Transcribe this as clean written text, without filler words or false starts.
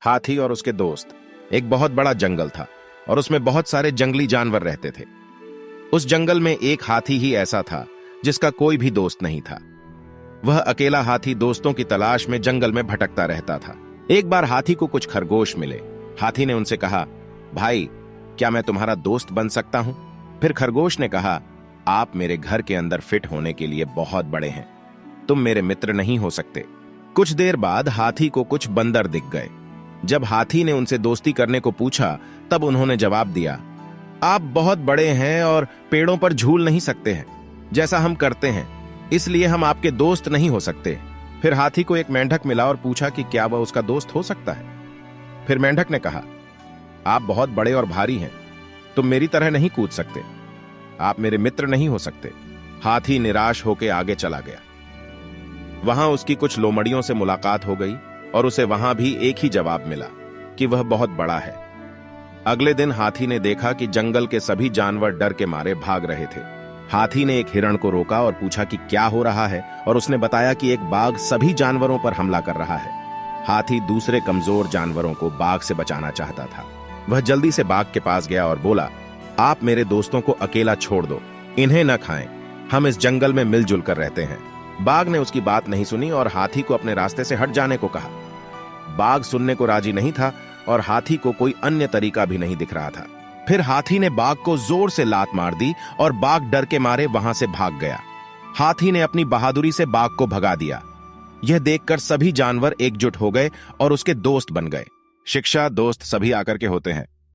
हाथी और उसके दोस्त। एक बहुत बड़ा जंगल था और उसमें बहुत सारे जंगली जानवर रहते थे। उस जंगल में एक हाथी ही ऐसा था जिसका कोई भी दोस्त नहीं था। वह अकेला हाथी दोस्तों की तलाश में जंगल में भटकता रहता था। एक बार हाथी को कुछ खरगोश मिले। हाथी ने उनसे कहा, भाई, क्या मैं तुम्हारा दोस्त बन सकता हूं? फिर खरगोश ने कहा, आप मेरे घर के अंदर फिट होने के लिए बहुत बड़े हैं, तुम मेरे मित्र नहीं हो सकते। कुछ देर बाद हाथी को कुछ बंदर दिख गए। जब हाथी ने उनसे दोस्ती करने को पूछा तब उन्होंने जवाब दिया, आप बहुत बड़े हैं और पेड़ों पर झूल नहीं सकते हैं जैसा हम करते हैं, इसलिए हम आपके दोस्त नहीं हो सकते। फिर हाथी को एक मेंढक मिला और पूछा कि क्या वह उसका दोस्त हो सकता है। फिर मेंढक ने कहा, आप बहुत बड़े और भारी हैं, तुम मेरी तरह नहीं कूद सकते, आप मेरे मित्र नहीं हो सकते। हाथी निराश होकर आगे चला गया। वहां उसकी कुछ लोमड़ियों से मुलाकात हो गई और उसे वहां भी एक ही जवाब मिला कि वह बहुत बड़ा है। अगले दिन हाथी ने देखा कि जंगल के सभी जानवर डर के मारे भाग रहे थे। हाथी ने एक हिरण को रोका और पूछा कि क्या हो रहा है, और उसने बताया कि एक बाघ सभी जानवरों पर हमला कर रहा है। हाथी दूसरे कमजोर जानवरों को बाघ से बचाना चाहता था। वह जल्दी से बाघ के पास गया और बोला, आप मेरे दोस्तों को अकेला छोड़ दो, इन्हें न खाएं, हम इस जंगल में मिलजुल कर रहते हैं। बाघ ने उसकी बात नहीं सुनी और हाथी को अपने रास्ते से हट जाने को कहा। बाघ सुनने को राजी नहीं था और हाथी को कोई अन्य तरीका भी नहीं दिख रहा था। फिर हाथी ने बाघ को जोर से लात मार दी और बाघ डर के मारे वहां से भाग गया। हाथी ने अपनी बहादुरी से बाघ को भगा दिया। यह देखकर सभी जानवर एकजुट हो गए और उसके दोस्त बन गए। शिक्षा दोस्त सभी आकर के होते हैं।